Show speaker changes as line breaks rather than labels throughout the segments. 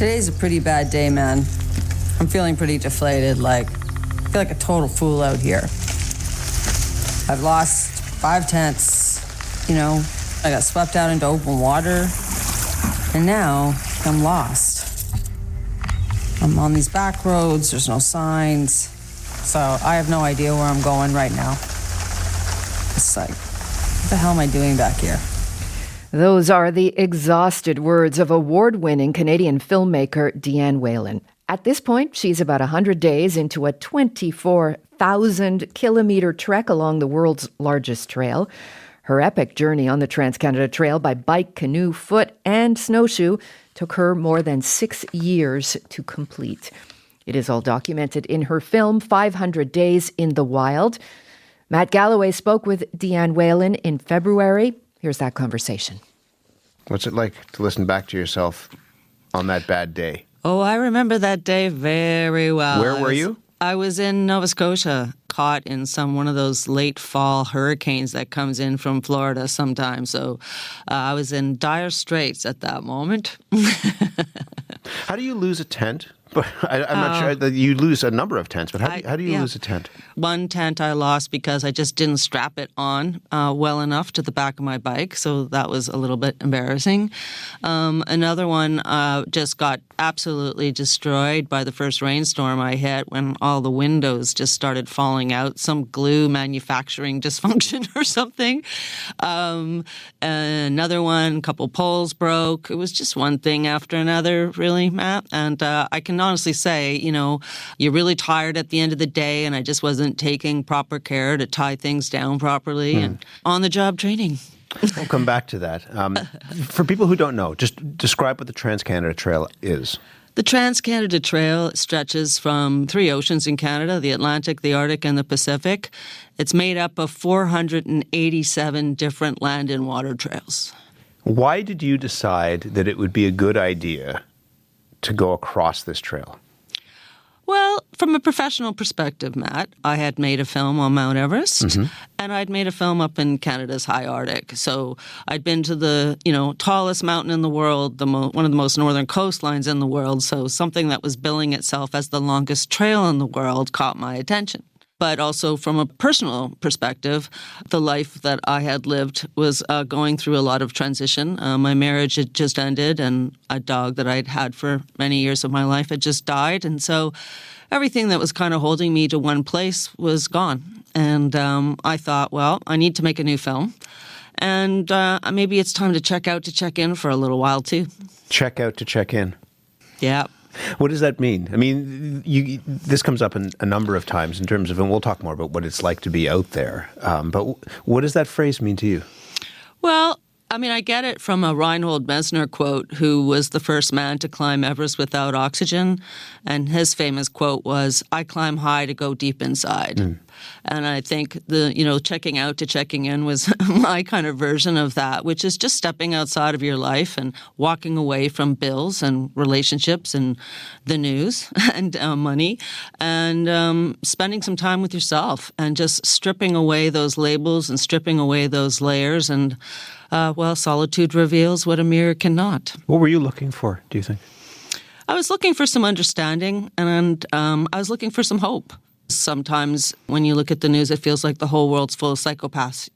Today's a pretty bad day, man. I'm feeling pretty deflated, I feel like a total fool out here. I've lost 5 tents, I got swept out into open water, and now I'm lost. I'm on these back roads, there's no signs, so I have no idea where I'm going right now. It's like, what the hell am I doing back here?
Those are the exhausted words of award-winning Canadian filmmaker Dianne Whelan. At this point, she's about 100 days into a 24,000-kilometer trek along the world's largest trail. Her epic journey on the Trans-Canada Trail by bike, canoe, foot, and snowshoe took her more than 6 years to complete. It is all documented in her film, 500 Days in the Wild. Matt Galloway spoke with Dianne Whelan in February. Here's that conversation.
What's it like to listen back to yourself on that bad day?
Oh, I remember that day very well.
Where were you?
I was in Nova Scotia, caught in one of those late fall hurricanes that comes in from Florida sometimes. So I was in dire straits at that moment.
How do you lose a tent? But I'm not sure that you lose a number of tents, but how do you lose a tent?
One tent I lost because I just didn't strap it on well enough to the back of my bike, so that was a little bit embarrassing. Another one just got absolutely destroyed by the first rainstorm I hit when all the windows just started falling out, some glue manufacturing dysfunction or something. Another one, a couple poles broke. It was just one thing after another, really, Matt. And I can honestly say, you're really tired at the end of the day, and I just wasn't taking proper care to tie things down properly and on-the-job training.
We'll come back to that. For people who don't know, just describe what the Trans-Canada Trail is.
The Trans-Canada Trail stretches from 3 oceans in Canada, the Atlantic, the Arctic, and the Pacific. It's made up of 487 different land and water trails.
Why did you decide that it would be a good idea to go across this trail?
Well, from a professional perspective, Matt, I had made a film on Mount Everest, and I'd made a film up in Canada's high Arctic. So I'd been to the, tallest mountain in the world, one of the most northern coastlines in the world. So something that was billing itself as the longest trail in the world caught my attention. But also from a personal perspective, the life that I had lived was going through a lot of transition. My marriage had just ended, and a dog that I'd had for many years of my life had just died. And so everything that was kind of holding me to one place was gone. And I thought, well, I need to make a new film. And maybe it's time to check out to check in for a little while, too. Check
out to check in?
Yeah.
What does that mean? I mean, this comes up a number of times in terms of, and we'll talk more about what it's like to be out there. But what does that phrase mean to you?
Well, I get it from a Reinhold Messner quote, who was the first man to climb Everest without oxygen. And his famous quote was, "I climb high to go deep inside." And I think checking out to checking in was my kind of version of that, which is just stepping outside of your life and walking away from bills and relationships and the news and money, and spending some time with yourself and just stripping away those labels and stripping away those layers. And, solitude reveals what a mirror cannot.
What were you looking for, do you think?
I was looking for some understanding, and I was looking for some hope. Sometimes when you look at the news, it feels like the whole world's full of psychopaths,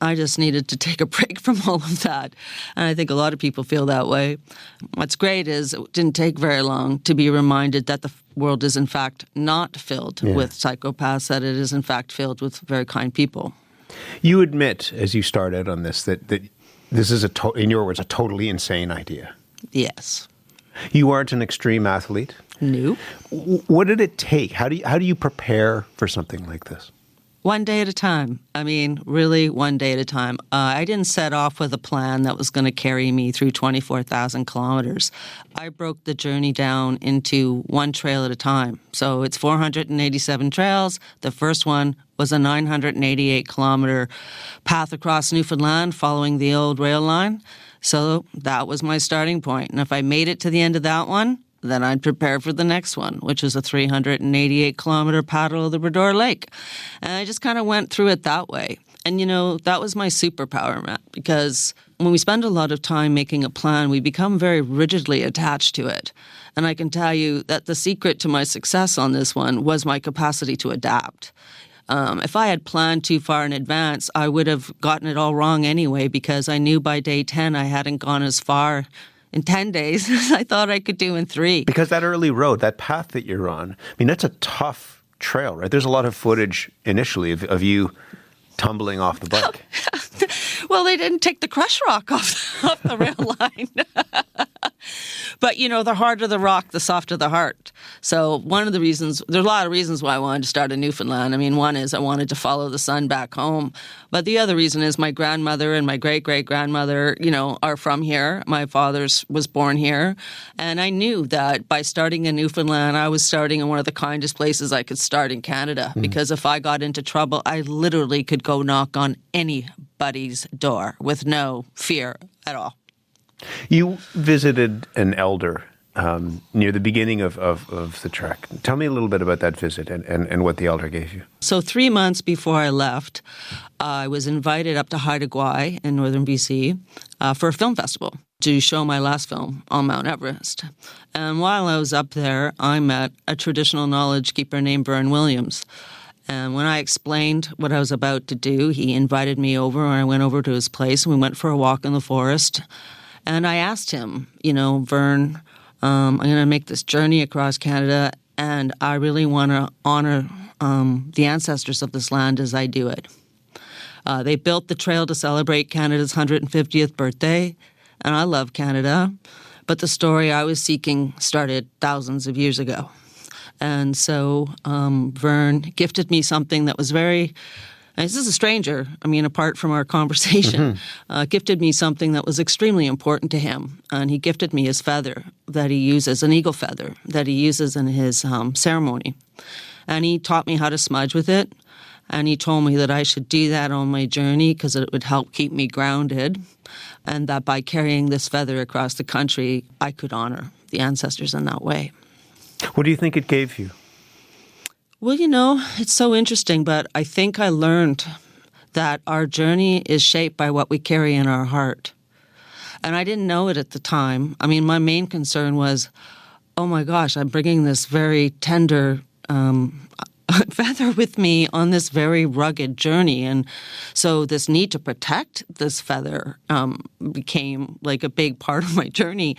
I just needed to take a break from all of that. And I think a lot of people feel that way. What's great is it didn't take very long to be reminded that the world is in fact not filled with psychopaths, that it is in fact filled with very kind people.
You admit, as you start out on this, that this is, in your words, a totally insane idea.
Yes.
You aren't an extreme athlete?
No.
What did it take? How do you prepare for something like this?
One day at a time. Really one day at a time. I didn't set off with a plan that was going to carry me through 24,000 kilometers. I broke the journey down into one trail at a time. So it's 487 trails. The first one was a 988-kilometer path across Newfoundland following the old rail line. So that was my starting point. And if I made it to the end of that one, then I'd prepare for the next one, which was a 388-kilometer paddle of the Bredor Lake. And I just kind of went through it that way. And, that was my superpower, Matt, because when we spend a lot of time making a plan, we become very rigidly attached to it. And I can tell you that the secret to my success on this one was my capacity to adapt. If I had planned too far in advance, I would have gotten it all wrong anyway, because I knew by day 10 I hadn't gone as far in 10 days as I thought I could do in 3.
Because that early road, that path that you're on, that's a tough trail, right? There's a lot of footage initially of you tumbling off the bike.
Well, they didn't take the crush rock off the rail line. But, the harder the rock, the softer the heart. So one of the reasons, there's a lot of reasons why I wanted to start in Newfoundland. One is I wanted to follow the sun back home. But the other reason is my grandmother and my great-great-grandmother, are from here. My father was born here. And I knew that by starting in Newfoundland, I was starting in one of the kindest places I could start in Canada. Because if I got into trouble, I literally could go knock on anybody's door with no fear at all.
You visited an elder near the beginning of the trek. Tell me a little bit about that visit and what the elder gave you.
So 3 months before I left, I was invited up to Haida Gwaii in northern BC for a film festival to show my last film on Mount Everest. And while I was up there, I met a traditional knowledge keeper named Vern Williams. And when I explained what I was about to do, he invited me over, and I went over to his place, and we went for a walk in the forest. And I asked him, Vern, I'm going to make this journey across Canada, and I really want to honor the ancestors of this land as I do it. They built the trail to celebrate Canada's 150th birthday, and I love Canada, but the story I was seeking started thousands of years ago. And so Vern gifted me something that was very... And this is a stranger, apart from our conversation, gifted me something that was extremely important to him. And he gifted me his feather that he uses, an eagle feather, that he uses in his ceremony. And he taught me how to smudge with it. And he told me that I should do that on my journey because it would help keep me grounded. And that by carrying this feather across the country, I could honor the ancestors in that way.
What do you think it gave you?
Well, it's so interesting, but I think I learned that our journey is shaped by what we carry in our heart. And I didn't know it at the time. My main concern was, oh my gosh, I'm bringing this very tender feather with me on this very rugged journey. And so this need to protect this feather became like a big part of my journey.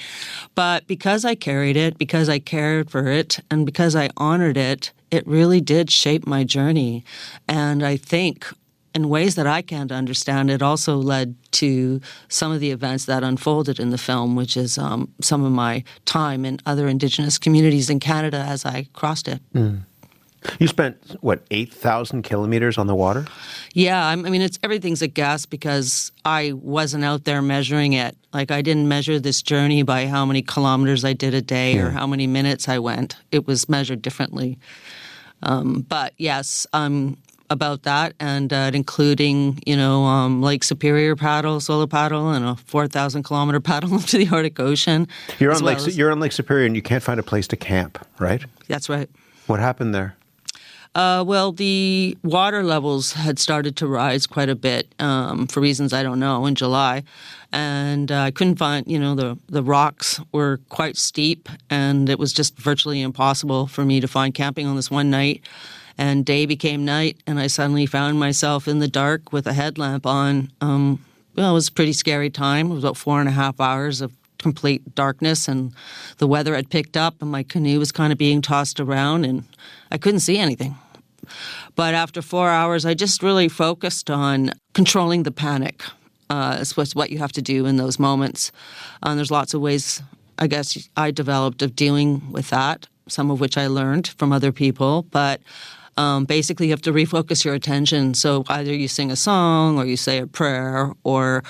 But because I carried it, because I cared for it, and because I honored it, it really did shape my journey. And I think in ways that I can't understand, it also led to some of the events that unfolded in the film, which is some of my time in other Indigenous communities in Canada as I crossed it.
You spent, 8,000 kilometers on the water?
Yeah, everything's a guess because I wasn't out there measuring it. I didn't measure this journey by how many kilometers I did a day or how many minutes I went. It was measured differently. But yes, about that, and including, Lake Superior paddle, solo paddle, and a 4,000-kilometer paddle to the Arctic Ocean.
You're on Lake Superior, and you can't find a place to camp, right?
That's right.
What happened there?
Well, the water levels had started to rise quite a bit for reasons I don't know in July. And I couldn't find, the rocks were quite steep, and it was just virtually impossible for me to find camping on this one night. And day became night, and I suddenly found myself in the dark with a headlamp on. It was a pretty scary time. It was about 4.5 hours of complete darkness, and the weather had picked up, and my canoe was kind of being tossed around, and I couldn't see anything. But after 4 hours, I just really focused on controlling the panic. It's what you have to do in those moments. There's lots of ways, I guess, I developed of dealing with that, some of which I learned from other people. But basically, you have to refocus your attention. So either you sing a song or you say a prayer or,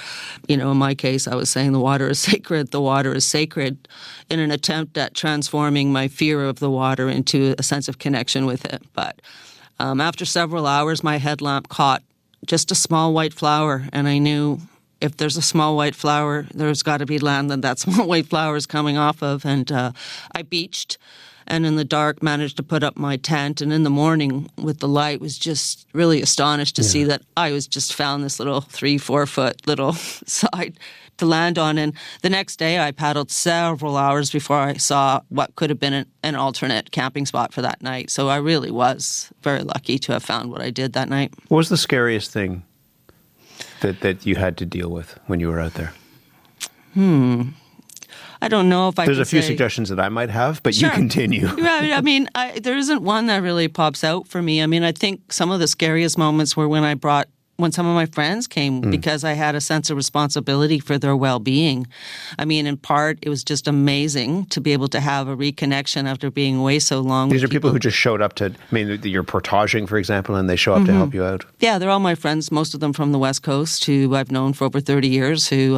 in my case, I was saying the water is sacred, in an attempt at transforming my fear of the water into a sense of connection with it. But after several hours, my headlamp caught just a small white flower, and I knew if there's a small white flower, there's got to be land that small white flower is coming off of. And I beached and in the dark managed to put up my tent. And in the morning with the light was just really astonished to see that I was just found this little 3-4 foot little side to land on. And the next day I paddled several hours before I saw what could have been an alternate camping spot for that night. So I really was very lucky to have found what I did that night.
What was the scariest thing that you had to deal with when you were out there?
I don't know if I
There's
can
a few
say,
suggestions that I might have, but
Sure.
you continue.
Yeah, I mean, there isn't one that really pops out for me. I mean, I think some of the scariest moments were when some of my friends came because I had a sense of responsibility for their well-being. I mean, in part, it was just amazing to be able to have a reconnection after being away so long.
These are people who just showed up to, I mean, you're portaging, for example, and they show up to help you out.
Yeah, they're all my friends, most of them from the West Coast, who I've known for over 30 years, who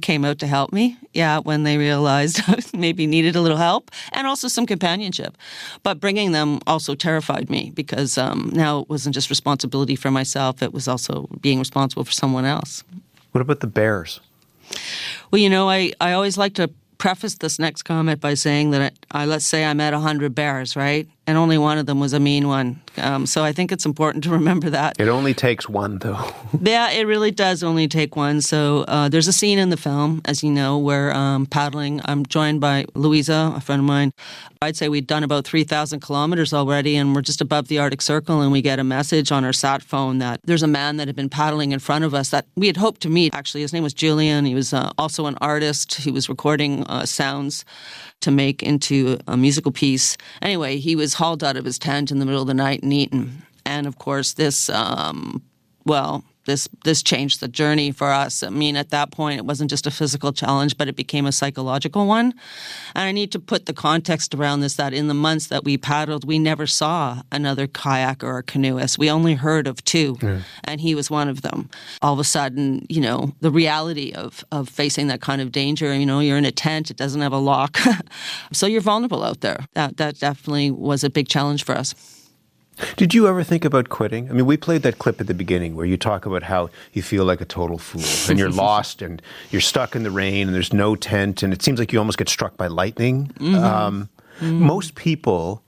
came out to help me, when they realized maybe needed a little help, and also some companionship. But bringing them also terrified me because now it wasn't just responsibility for myself, it was also being responsible for someone else.
What about the bears?
Well, I always like to preface this next comment by saying that let's say I met 100 bears, right? And only one of them was a mean one. So I think it's important to remember that.
It only takes one, though.
Yeah, it really does only take one. So there's a scene in the film, as you know, where paddling. I'm joined by Louisa, a friend of mine. I'd say we'd done about 3,000 kilometers already, and we're just above the Arctic Circle, and we get a message on our sat phone that there's a man that had been paddling in front of us that we had hoped to meet. Actually, his name was Julian. He was also an artist. He was recording sounds to make into a musical piece. Anyway, he was hauled out of his tent in the middle of the night and eaten. And of course, this changed the journey for us. I mean, at that point, it wasn't just a physical challenge, but it became a psychological one. And I need to put the context around this, that in the months that we paddled, we never saw another kayaker or canoeist. We only heard of two, and he was one of them. All of a sudden, the reality of facing that kind of danger, you're in a tent, it doesn't have a lock. So you're vulnerable out there. That definitely was a big challenge for us.
Did you ever think about quitting? I mean, we played that clip at the beginning where you talk about how you feel like a total fool and you're lost and you're stuck in the rain and there's no tent and it seems like you almost get struck by lightning. Most people,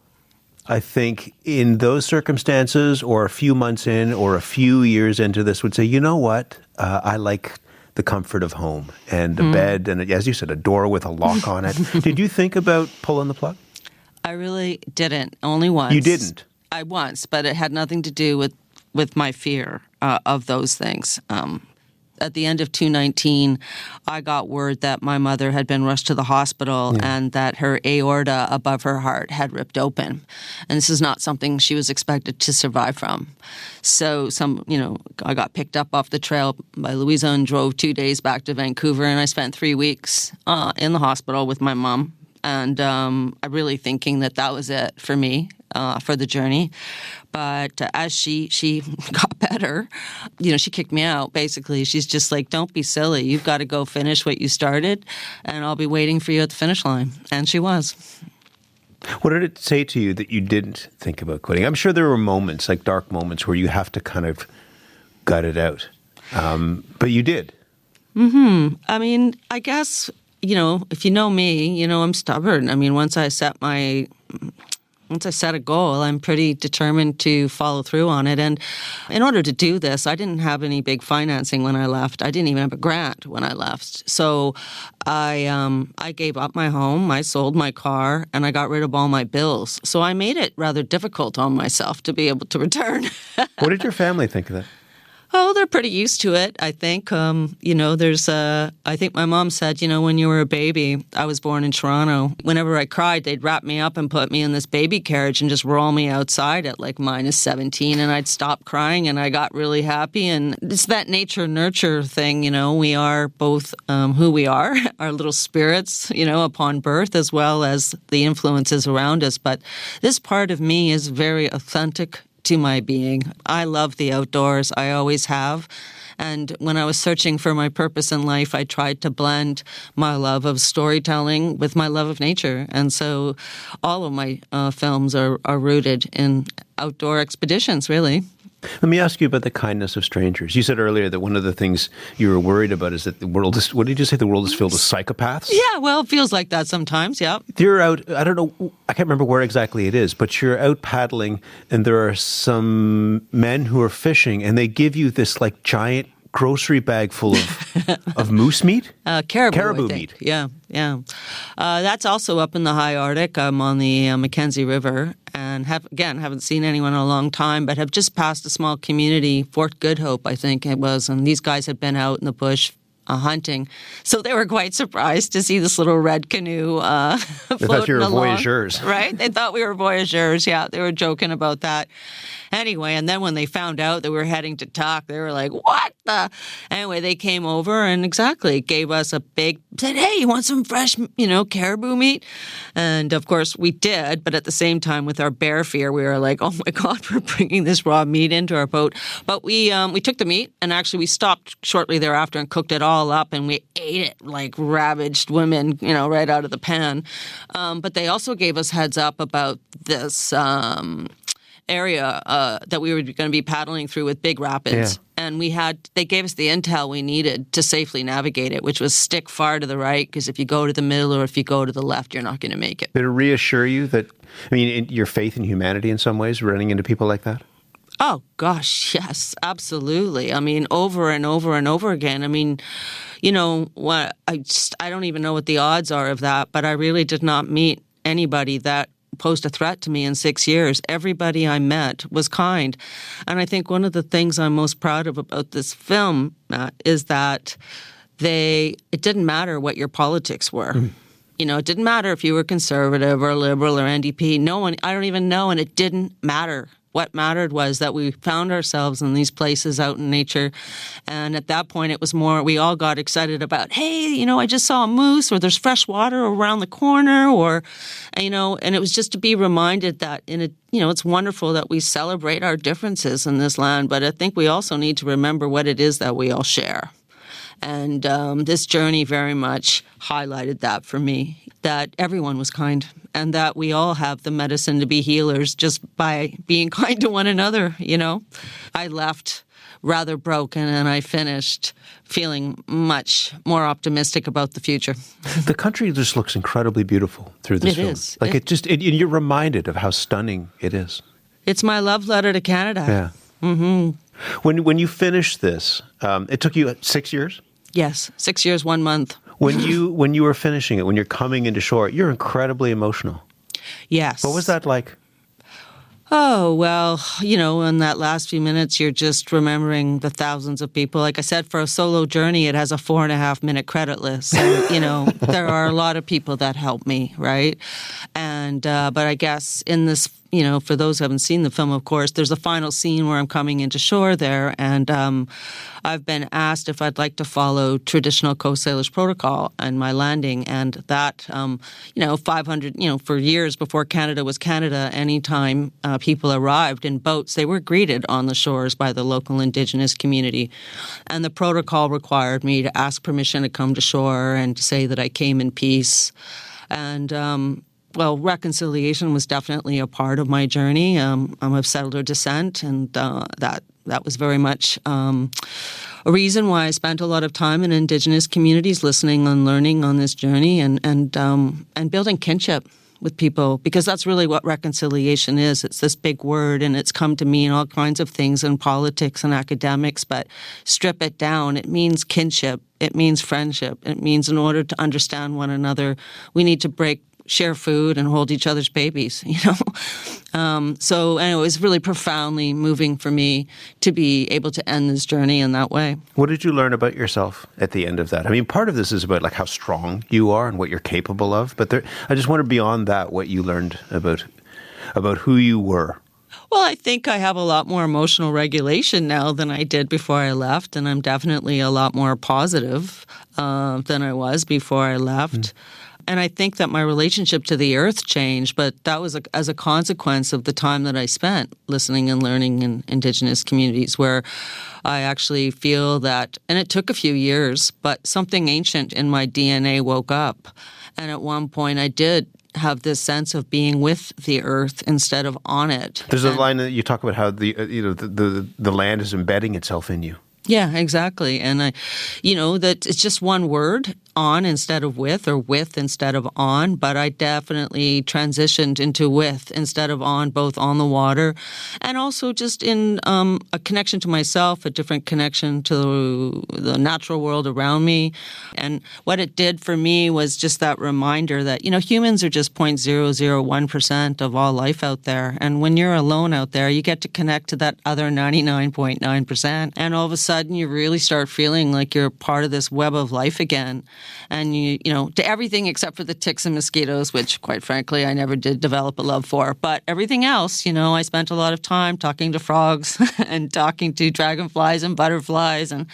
I think, in those circumstances or a few months in or a few years into this would say, you know what, I like the comfort of home and a bed and, as you said, a door with a lock on it. Did you think about pulling the plug?
I really didn't. Only once.
You didn't?
I once, but it had nothing to do with my fear of those things. At the end of 2019, I got word that my mother had been rushed to the hospital and that her aorta above her heart had ripped open. And this is not something she was expected to survive from. So I got picked up off the trail by Louisa and drove 2 days back to Vancouver, and I spent 3 weeks in the hospital with my mom. And I'm really thinking that was it for me. For the journey. But as she got better, she kicked me out, basically. She's just like, don't be silly. You've got to go finish what you started, and I'll be waiting for you at the finish line. And she was.
What did it say to you that you didn't think about quitting? I'm sure there were moments, like dark moments, where you have to kind of gut it out. But you did.
I mean, I guess, if you know me, I'm stubborn. I mean, once I set a goal, I'm pretty determined to follow through on it. And in order to do this, I didn't have any big financing when I left. I didn't even have a grant when I left. So I gave up my home, I sold my car, and I got rid of all my bills. So I made it rather difficult on myself to be able to return.
What did your family think of that?
Oh, they're pretty used to it, I think. I think my mom said, when you were a baby, I was born in Toronto. Whenever I cried, they'd wrap me up and put me in this baby carriage and just roll me outside at like -17, and I'd stop crying and I got really happy. And it's that nature-nurture thing, we are both who we are, our little spirits, upon birth, as well as the influences around us. But this part of me is very authentic to my being. I love the outdoors. I always have. And when I was searching for my purpose in life, I tried to blend my love of storytelling with my love of nature. And so all of my films are rooted in outdoor expeditions, really.
Let me ask you about the kindness of strangers. You said earlier that one of the things you were worried about is that the world is, what did you say, the world is filled with psychopaths?
Yeah, well, it feels like that sometimes, yeah.
You're out, I don't know, I can't remember where exactly it is, but you're out paddling and there are some men who are fishing and they give you this like giant grocery bag full of moose meat?
Caribou
meat.
Yeah. That's also up in the high Arctic. I'm on the Mackenzie River and haven't seen anyone in a long time, but have just passed a small community, Fort Good Hope, I think it was, and these guys had been out in the bush hunting. So they were quite surprised to see this little red canoe floating along.
They thought you were voyageurs.
Right? They thought we were voyageurs. Yeah, they were joking about that. Anyway, and then when they found out that we were heading to Tuk, they were like, what the? Anyway, they came over and gave us said, hey, you want some fresh, caribou meat? And of course we did, but at the same time with our bear fear, we were like, oh my God, we're bringing this raw meat into our boat. But we took the meat and actually we stopped shortly thereafter and cooked it all up and we ate it like ravaged women, right out of the pan. But they also gave us heads up about this area that we were going to be paddling through with big rapids. Yeah. And they gave us the intel we needed to safely navigate it, which was stick far to the right, because if you go to the middle or if you go to the left, you're not going to make it.
Did it reassure you that, your faith in humanity in some ways, running into people like that?
Oh, gosh, yes, absolutely. Over and over and over again. I don't even know what the odds are of that, but I really did not meet anybody that posed a threat to me in 6 years. Everybody I met was kind. And I think one of the things I'm most proud of about this film, Matt, is that it didn't matter what your politics were. Mm. It didn't matter if you were conservative or liberal or NDP. I don't even know, and it didn't matter. What mattered was that we found ourselves in these places out in nature. And at that point, it was more, we all got excited about, hey, I just saw a moose, or there's fresh water around the corner, or, and it was just to be reminded that it's wonderful that we celebrate our differences in this land, but I think we also need to remember what it is that we all share. And this journey very much highlighted that for me, that everyone was kind and that we all have the medicine to be healers just by being kind to one another, I left rather broken and I finished feeling much more optimistic about the future.
The country just looks incredibly beautiful through this film. It is. You're reminded of how stunning it is. It's my love letter to Canada. Yeah. Mm-hmm. When you finished this, it took you 6 years?
Yes, 6 years, 1 month.
When you were finishing it, when you're coming into shore, you're incredibly emotional.
Yes.
What was that like?
Oh, well, in that last few minutes, you're just remembering the thousands of people. Like I said, for a solo journey, it has a 4.5-minute credit list. So, there are a lot of people that help me, right? And, but I guess in this, for those who haven't seen the film, of course, there's a final scene where I'm coming into shore there. And I've been asked if I'd like to follow traditional Coast Sailors protocol and my landing. And that, 500, for years before Canada was Canada, anytime people arrived in boats, they were greeted on the shores by the local Indigenous community. And the protocol required me to ask permission to come to shore and to say that I came in peace. And, reconciliation was definitely a part of my journey. I'm of settler descent, and that was very much a reason why I spent a lot of time in Indigenous communities, listening and learning on this journey, and building kinship with people, because that's really what reconciliation is. It's this big word, and it's come to mean all kinds of things in politics and academics, but strip it down, it means kinship, it means friendship, it means in order to understand one another, we need to share food and hold each other's babies, So anyway, it was really profoundly moving for me to be able to end this journey in that way.
What did you learn about yourself at the end of that? Part of this is about how strong you are and what you're capable of, but I just wonder beyond that what you learned about who you were.
Well, I think I have a lot more emotional regulation now than I did before I left, and I'm definitely a lot more positive than I was before I left. Mm. And I think that my relationship to the earth changed, but that was as a consequence of the time that I spent listening and learning in Indigenous communities, where I actually feel that, and it took a few years, but something ancient in my DNA woke up. And at one point I did have this sense of being with the earth instead of on it.
There's a line that you talk about how the land is embedding itself in you.
Yeah, exactly. And that it's just one word, on instead of with, or with instead of on. But I definitely transitioned into with instead of on, both on the water and also just in a connection to myself, a different connection to the natural world around me. And what it did for me was just that reminder that, humans are just 0.001% of all life out there. And when you're alone out there, you get to connect to that other 99.9%. And all of a sudden, you really start feeling like you're part of this web of life again. And you to everything except for the ticks and mosquitoes, which quite frankly, I never did develop a love for. But everything else, I spent a lot of time talking to frogs and talking to dragonflies and butterflies. And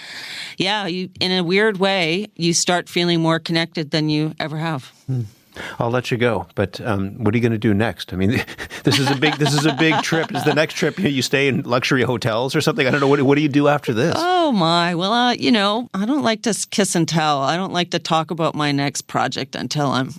yeah, in a weird way, you start feeling more connected than you ever have.
I'll let you go, but what are you going to do next? I mean, this is a big trip. Is the next trip you stay in luxury hotels or something? I don't know. What do you do after this?
Oh my! Well, I don't like to kiss and tell. I don't like to talk about my next project until I'm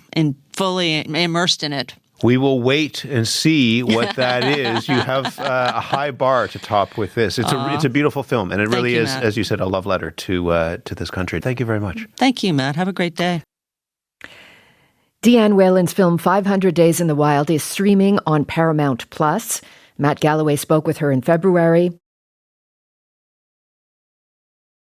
fully immersed in it.
We will wait and see what that is. You have a high bar to top with this. It's a beautiful film, and it really is, Matt, as you said, a love letter to this country. Thank you very much.
Thank you, Matt. Have a great day.
Dianne Whelan's film 500 Days in the Wild is streaming on Paramount+. Matt Galloway spoke with her in February.